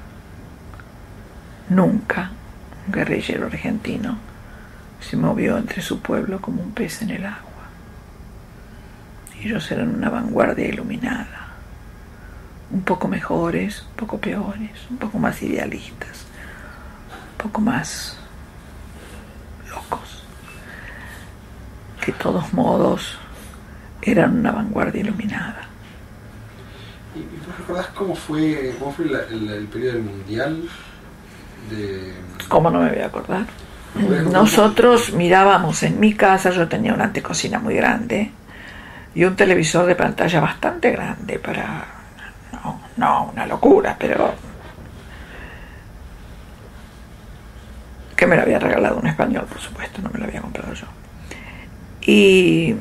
Nunca un guerrillero argentino se movió entre su pueblo como un pez en el agua. Ellos eran una vanguardia iluminada, un poco mejores, un poco peores, un poco más idealistas, un poco más locos. De todos modos, eran una vanguardia iluminada. ¿Y tú recordás cómo fue el periodo del Mundial? ¿Cómo no me voy a acordar? Nosotros mirábamos en mi casa, yo tenía una antecocina muy grande y un televisor de pantalla bastante grande para... No una locura, pero... que me lo había regalado un español, por supuesto, no me lo había comprado yo. Y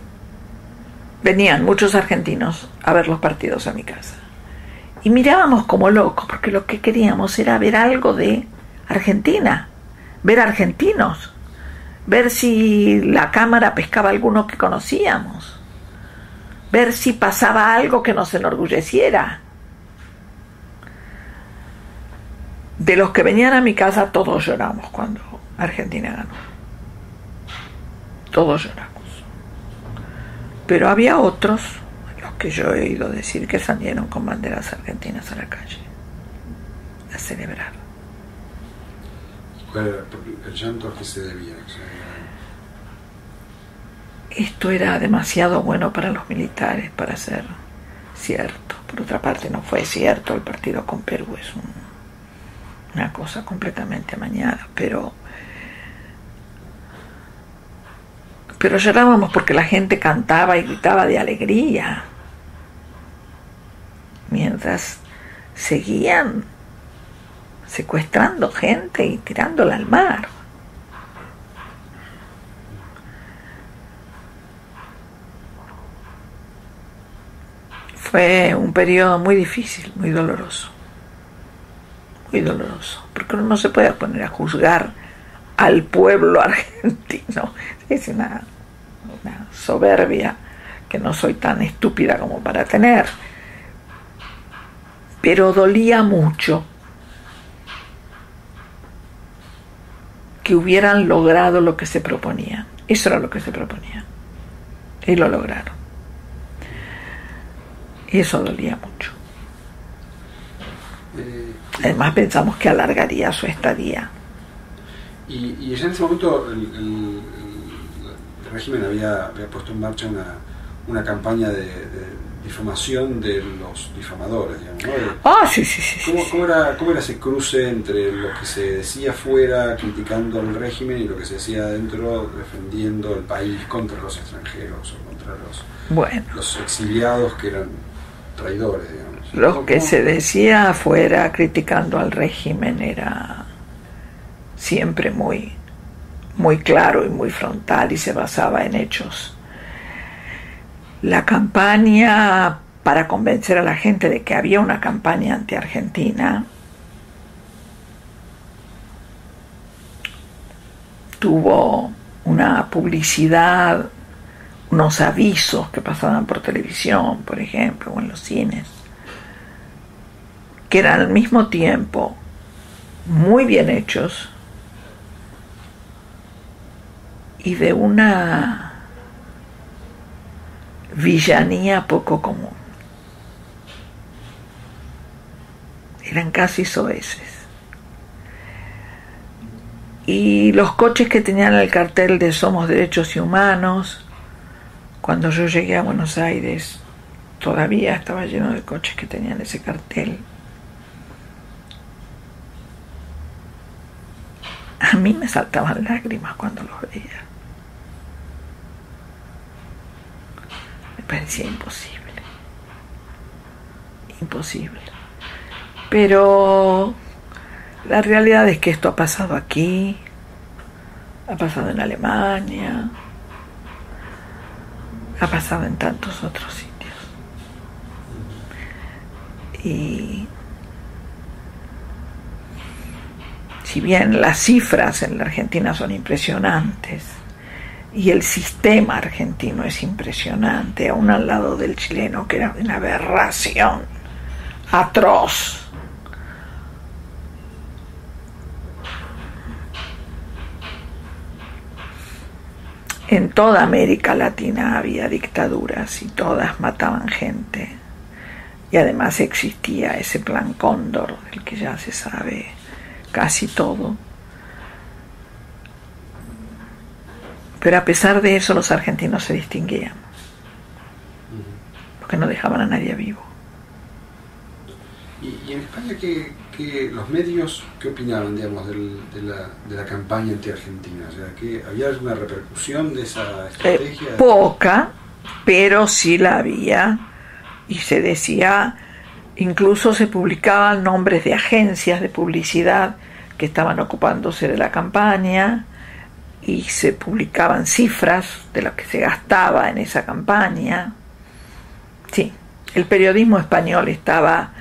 venían muchos argentinos a ver los partidos a mi casa. Y mirábamos como locos, porque lo que queríamos era ver algo de Argentina, ver argentinos, ver si la cámara pescaba alguno que conocíamos, ver si pasaba algo que nos enorgulleciera. De los que venían a mi casa, todos lloramos cuando Argentina ganó. Todos lloramos. Pero había otros, los que yo he oído decir, que salieron con banderas argentinas a la calle a celebrar. ¿Cuál era el llanto a qué se debía? Esto era demasiado bueno para los militares para ser cierto. Por otra parte, no fue cierto. El partido con Perú es una cosa completamente amañada, pero llorábamos porque la gente cantaba y gritaba de alegría mientras seguían secuestrando gente y tirándola al mar. Fue un periodo muy difícil, muy doloroso, porque uno no se puede poner a juzgar al pueblo argentino. Es una soberbia que no soy tan estúpida como para tener, pero dolía mucho que hubieran logrado lo que se proponían. Eso era lo que se proponían y lo lograron, y eso dolía mucho. Además pensamos que alargaría su estadía. Y ya en ese momento el régimen había puesto en marcha una campaña de difamación de los difamadores, digamos, ¿no? Sí. ¿Cómo era ese cruce entre lo que se decía afuera criticando al régimen y lo que se decía adentro defendiendo el país contra los extranjeros o contra los exiliados que eran traidores, digamos? Lo que se decía afuera criticando al régimen era siempre muy claro y muy frontal y se basaba en hechos. La campaña para convencer a la gente de que había una campaña anti-argentina tuvo una publicidad, unos avisos que pasaban por televisión, por ejemplo, o en los cines, que eran al mismo tiempo muy bien hechos y de una villanía poco común. eran casi soeces. Y los coches que tenían el cartel de Somos Derechos y Humanos, cuando yo llegué a Buenos Aires, todavía estaba lleno de coches que tenían ese cartel. A mí me saltaban lágrimas cuando los veía. Me parecía imposible. Imposible. Pero la realidad es que esto ha pasado aquí, ha pasado en Alemania, ha pasado en tantos otros sitios. Y si bien las cifras en la Argentina son impresionantes y el sistema argentino es impresionante, aún al lado del chileno, que era una aberración atroz, en toda América Latina había dictaduras y todas mataban gente, y además existía ese plan Cóndor del que ya se sabe casi todo. Pero a pesar de eso los argentinos se distinguían, porque no dejaban a nadie vivo. ¿Y en España que los medios qué opinaban, digamos, de la campaña anti-argentina? O sea, que ¿había alguna repercusión de esa estrategia? Poca, pero sí la había, y se decía, incluso se publicaban nombres de agencias de publicidad que estaban ocupándose de la campaña, y se publicaban cifras de lo que se gastaba en esa campaña. Sí, el periodismo español estaba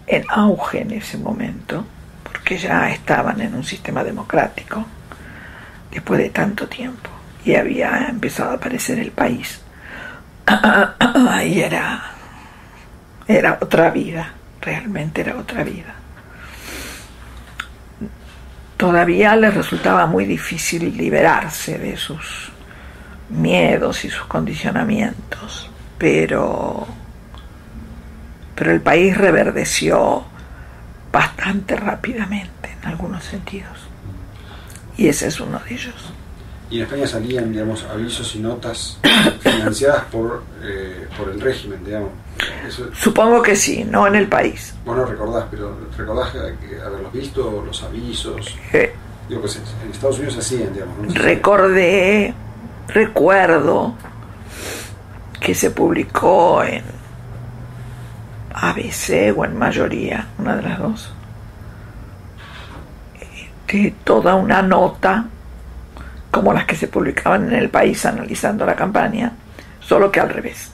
en auge en ese momento, porque ya estaban en un sistema democrático después de tanto tiempo, y había empezado a aparecer El País. Y era otra vida, realmente era otra vida. Todavía les resultaba muy difícil liberarse de sus miedos y sus condicionamientos, pero El País reverdeció bastante rápidamente en algunos sentidos, y ese es uno de ellos. Y en España salían, digamos, avisos y notas financiadas por el régimen, digamos. Eso... Supongo que sí, no en El País. Vos no recordás, pero ¿recordás haberlos visto, los avisos? Digo, pues en Estados Unidos se hacían, digamos, ¿no? Recuerdo que se publicó en ABC o en Mayoría, una de las dos, toda una nota como las que se publicaban en El País analizando la campaña, solo que al revés.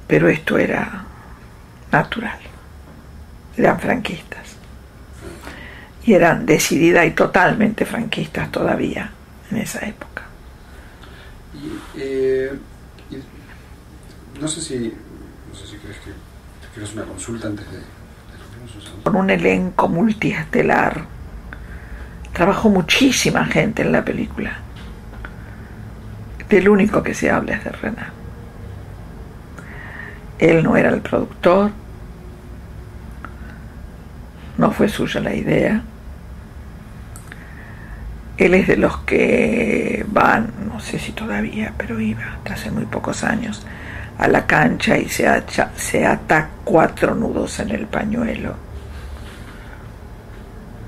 Pero esto era natural, eran franquistas, y eran decidida y totalmente franquistas todavía en esa época. No sé si crees que te quieres una consulta antes de los... Con un elenco multiestelar, trabajó muchísima gente en la película. Del único que se habla es de Renan. Él no era el productor, no fue suya la idea. Él es de los que van, no sé si todavía, pero iba hasta hace muy pocos años, a la cancha y se ata 4 nudos en el pañuelo.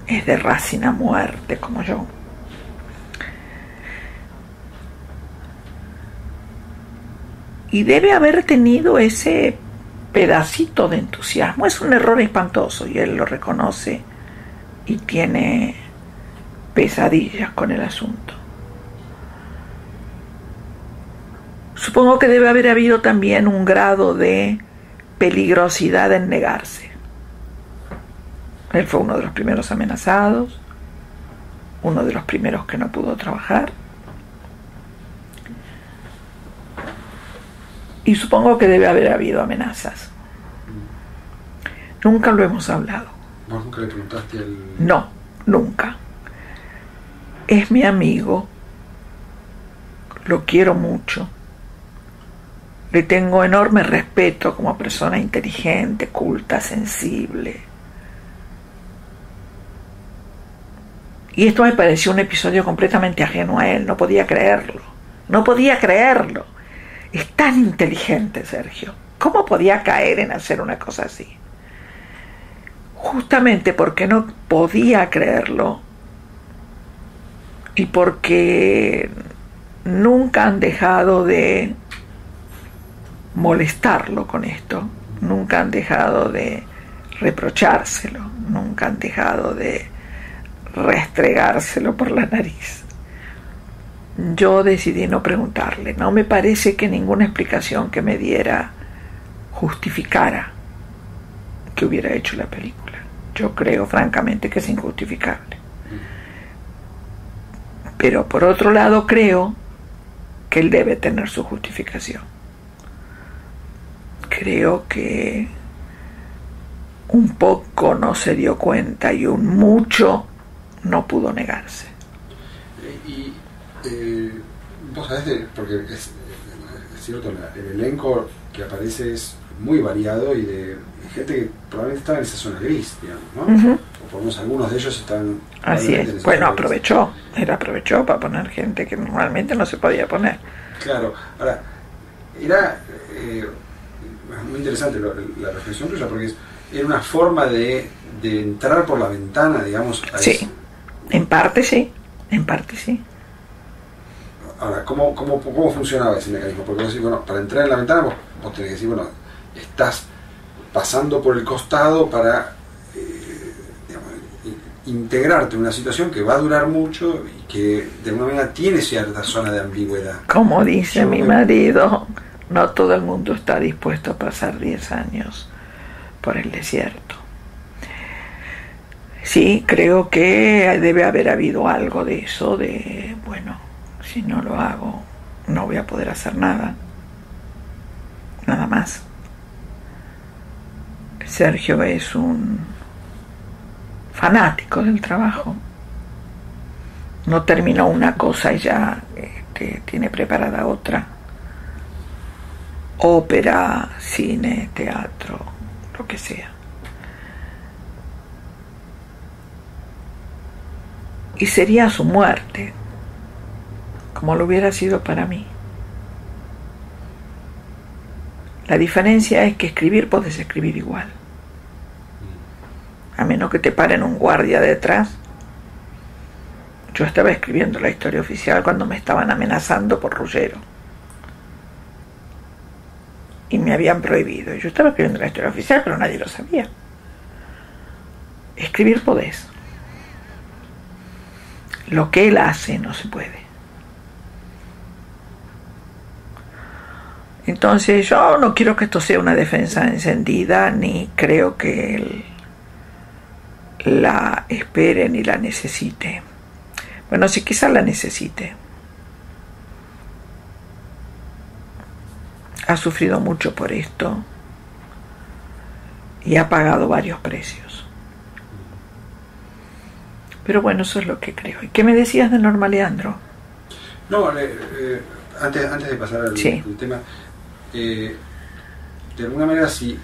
Es de Racing a muerte, como yo. Y debe haber tenido ese pedacito de entusiasmo. Es un error espantoso y él lo reconoce y tiene pesadillas con el asunto. Supongo que debe haber habido también un grado de peligrosidad en negarse. Él fue uno de los primeros amenazados, uno de los primeros que no pudo trabajar. Y supongo que debe haber habido amenazas. Nunca lo hemos hablado. ¿Vos nunca le preguntaste al...? No, nunca. Es mi amigo, lo quiero mucho, Le tengo enorme respeto como persona inteligente, culta, sensible. Y esto me pareció un episodio completamente ajeno a él. No podía creerlo. No podía creerlo. Es tan inteligente, Sergio. ¿Cómo podía caer en hacer una cosa así? Justamente porque no podía creerlo y porque nunca han dejado de molestarlo con esto, nunca han dejado de reprochárselo, nunca han dejado de restregárselo por la nariz. Yo decidí no preguntarle. No me parece que ninguna explicación que me diera justificara que hubiera hecho la película. Yo creo francamente que es injustificable. Pero por otro lado creo que él debe tener su justificación. Creo que un poco no se dio cuenta y un mucho no pudo negarse. Y vos sabés, porque es cierto, el elenco que aparece es muy variado y de gente que probablemente estaba en esa zona gris, digamos, ¿no? O por lo menos algunos de ellos están... Así es. Bueno, aprovechó para poner gente que normalmente no se podía poner. Claro. Ahora, era muy interesante la reflexión tuya, porque era una forma de entrar por la ventana, digamos, a sí, eso. En parte sí. Ahora, ¿cómo funcionaba ese mecanismo? Porque vos decís, bueno, para entrar en la ventana vos tenés que decir, bueno, estás pasando por el costado para digamos, integrarte en una situación que va a durar mucho y que de alguna manera tiene cierta zona de ambigüedad. Como dice mi marido, no todo el mundo está dispuesto a pasar 10 años por el desierto. Sí, creo que debe haber habido algo de eso, de, bueno, si no lo hago, no voy a poder hacer nada más. Sergio es un fanático del trabajo. No terminó una cosa y ya tiene preparada otra. Ópera, cine, teatro, lo que sea. Y sería su muerte, como lo hubiera sido para mí. La diferencia es que escribir podés escribir igual. A menos que te paren un guardia detrás. Yo estaba escribiendo la historia oficial cuando me estaban amenazando por Ruggiero. Y me habían prohibido. Yo estaba escribiendo la historia oficial, pero nadie lo sabía. Escribir podés. Lo que él hace no se puede. Entonces yo no quiero que esto sea una defensa encendida, ni creo que él la espere ni la necesite. Bueno, sí, quizás la necesite. Ha sufrido mucho por esto y ha pagado varios precios. Pero bueno, eso es lo que creo. ¿Y qué me decías de Norma Leandro? No, antes de pasar al tema, de alguna manera si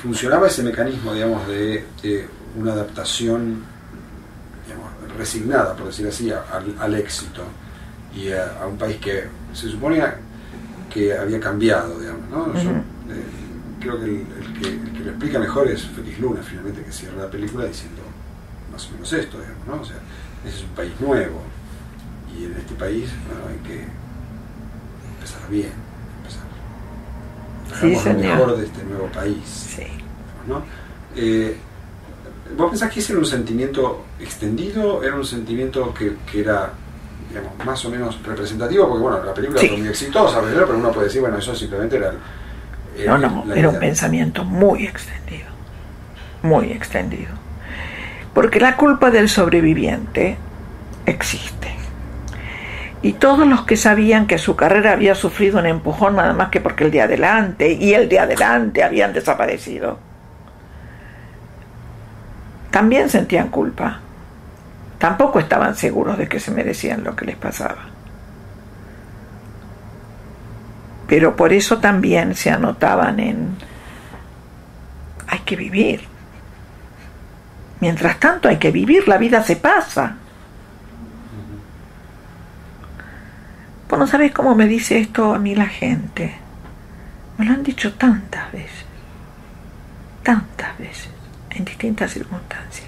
funcionaba ese mecanismo, digamos, de una adaptación, digamos, resignada, por decir así, al éxito y a un país que se suponía que había cambiado, digamos, ¿no? Yo, creo que el que lo explica mejor es Félix Luna, finalmente, que cierra la película diciendo más o menos esto, digamos, ¿no? O sea, ese es un país nuevo y en este país, bueno, hay que empezar bien, hagamos lo mejor de este nuevo país, sí. ¿no? ¿Vos pensás que ese era un sentimiento extendido? ¿Era un sentimiento que era, digamos, más o menos representativo? Porque bueno, la película fue muy exitosa, pero uno puede decir, bueno, eso simplemente era era un pensamiento muy extendido, muy extendido. Porque la culpa del sobreviviente existe. Y todos los que sabían que su carrera había sufrido un empujón nada más que porque el de adelante y el de adelante habían desaparecido, también sentían culpa. Tampoco estaban seguros de que se merecían lo que les pasaba. pero por eso también se anotaban en hay que vivir. Mientras tanto hay que vivir, la vida se pasa. Vos no sabés cómo me dice esto a mí la gente. Me lo han dicho tantas veces, en distintas circunstancias.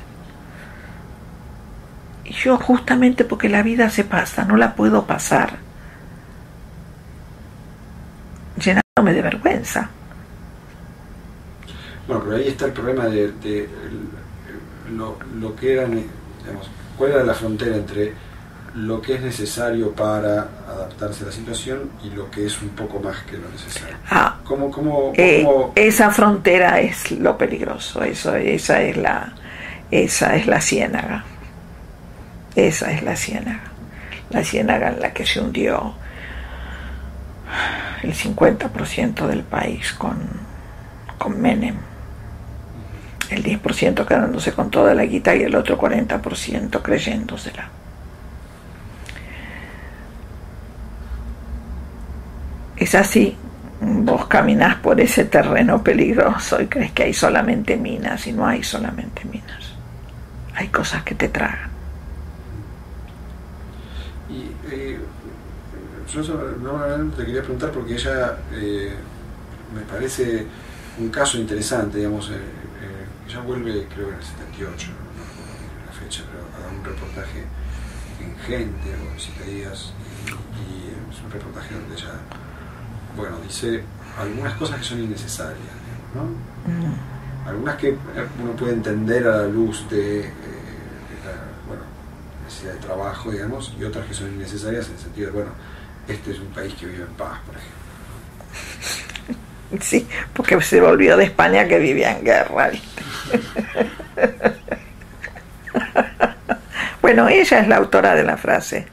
Y yo, justamente porque la vida se pasa, no la puedo pasar llenándome de vergüenza. Bueno, pero ahí está el problema de lo que eran, digamos, cuál era la frontera entre lo que es necesario para adaptarse a la situación y lo que es un poco más que lo necesario. ¿Cómo esa frontera es lo peligroso, esa es la ciénaga. Esa es la ciénaga en la que se hundió el 50% del país con Menem, el 10% quedándose con toda la guita y el otro 40% creyéndosela. Es así, vos caminás por ese terreno peligroso y crees que hay solamente minas, y no hay solamente minas, hay cosas que te tragan. Y yo no te quería preguntar porque ella me parece un caso interesante, digamos, ella vuelve creo en el 78, no recuerdo la fecha, pero a dar un reportaje en Gente o en 7 días y es un reportaje donde ella, bueno, dice algunas cosas que son innecesarias, digamos, ¿no? Algunas que uno puede entender a la luz de la necesidad de trabajo, digamos, y otras que son innecesarias en el sentido de, bueno, este es un país que vive en paz, por ejemplo. Sí, porque se volvió de España que vivía en guerra, ¿viste? Bueno, ella es la autora de la frase.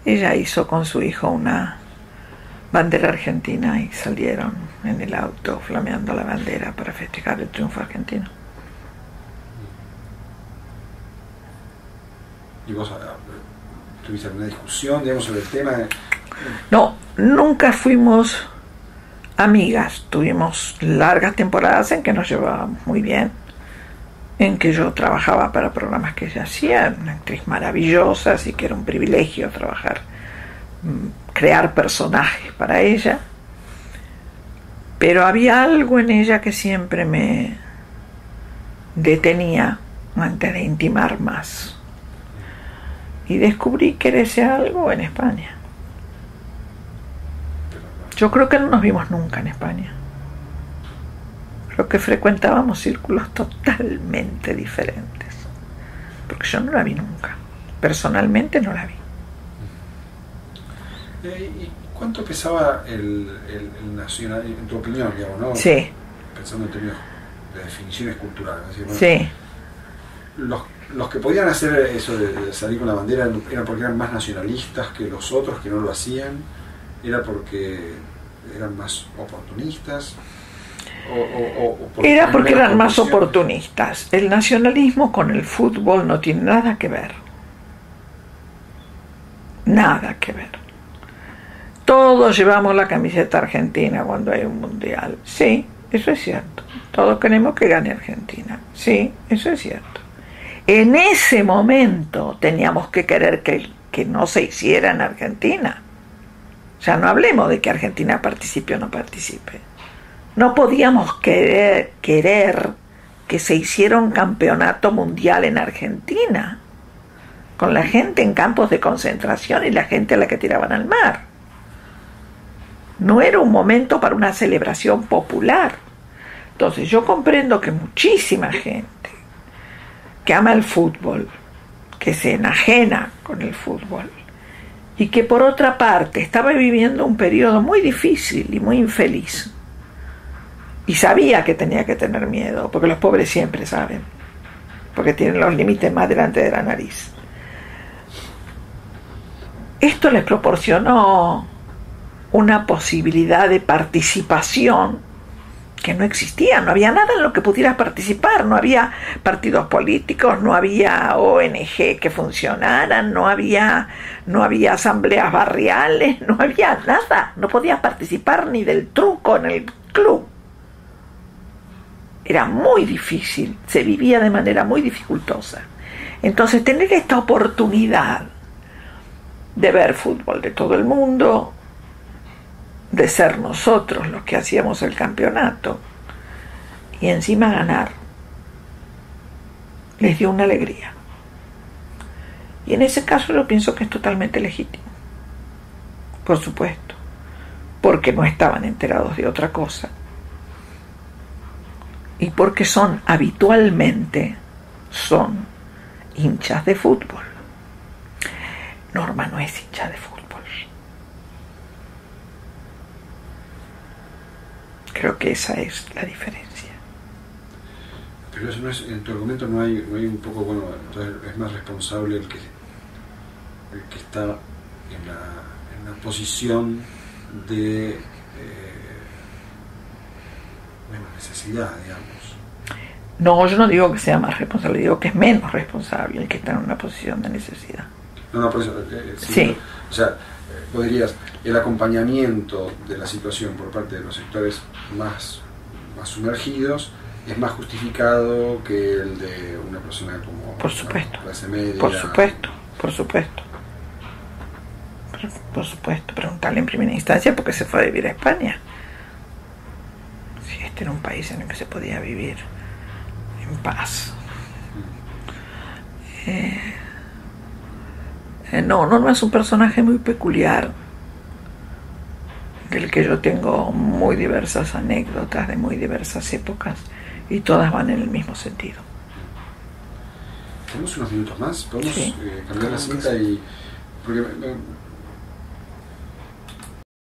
Ella hizo con su hijo una bandera argentina y salieron en el auto flameando la bandera para festejar el triunfo argentino. ¿Y vos tuviste alguna discusión, digamos, sobre el tema? No, nunca fuimos amigas. Tuvimos largas temporadas en que nos llevábamos muy bien, en que yo trabajaba para programas que ella hacía, una actriz maravillosa, así que era un privilegio trabajar, crear personajes para ella, pero había algo en ella que siempre me detenía antes de intimar más, y descubrí que ese algo en España. Yo creo que no nos vimos nunca en España. Creo que frecuentábamos círculos totalmente diferentes, porque yo no la vi nunca, personalmente no la vi. ¿Y cuánto pesaba el nacional, en tu opinión, digamos, ¿no? Sí. Pensando en términos de definiciones culturales, ¿no? Bueno, sí. Los que podían hacer eso de salir con la bandera era porque eran más nacionalistas que los otros que no lo hacían, era porque eran más oportunistas. Era porque eran más oportunistas. El nacionalismo con el fútbol no tiene nada que ver. Nada que ver. Todos llevamos la camiseta argentina cuando hay un mundial. Sí, eso es cierto. Todos queremos que gane Argentina. Sí, eso es cierto. En ese momento teníamos que querer que no se hiciera en Argentina. Ya no hablemos de que Argentina participe o no participe. No podíamos querer que se hiciera un campeonato mundial en Argentina, con la gente en campos de concentración y la gente a la que tiraban al mar. No era un momento para una celebración popular. Entonces yo comprendo que muchísima gente que ama el fútbol, que se enajena con el fútbol, y que por otra parte estaba viviendo un periodo muy difícil y muy infeliz, y sabía que tenía que tener miedo, porque los pobres siempre saben, porque tienen los límites más delante de la nariz. Esto les proporcionó una posibilidad de participación que no existía, no había nada en lo que pudieras participar, no había partidos políticos, no había ONG que funcionaran, no había asambleas barriales, no había nada, no podías participar ni del truco en el club. Era muy difícil, se vivía de manera muy dificultosa. Entonces tener esta oportunidad de ver fútbol de todo el mundo, de ser nosotros los que hacíamos el campeonato y encima ganar, les dio una alegría. Y en ese caso yo pienso que es totalmente legítimo, por supuesto, porque no estaban enterados de otra cosa y porque habitualmente son hinchas de fútbol. Norma no es hincha de fútbol. Creo que esa es la diferencia. Pero eso no es, en tu argumento no hay un poco, bueno, entonces es más responsable el que está en la posición de necesidad, digamos. No, yo no digo que sea más responsable, digo que es menos responsable el que está en una posición de necesidad. No, por eso, sí. O sea, podrías, el acompañamiento de la situación por parte de los sectores más sumergidos es más justificado que el de una persona como por supuesto, clase media. Por supuesto, preguntarle en primera instancia por qué se fue a vivir a España. Si este era un país en el que se podía vivir en paz. No es un personaje muy peculiar, del que yo tengo muy diversas anécdotas de muy diversas épocas y todas van en el mismo sentido. ¿Tenemos unos minutos más? ¿Podemos sí, cambiar la cinta? Y porque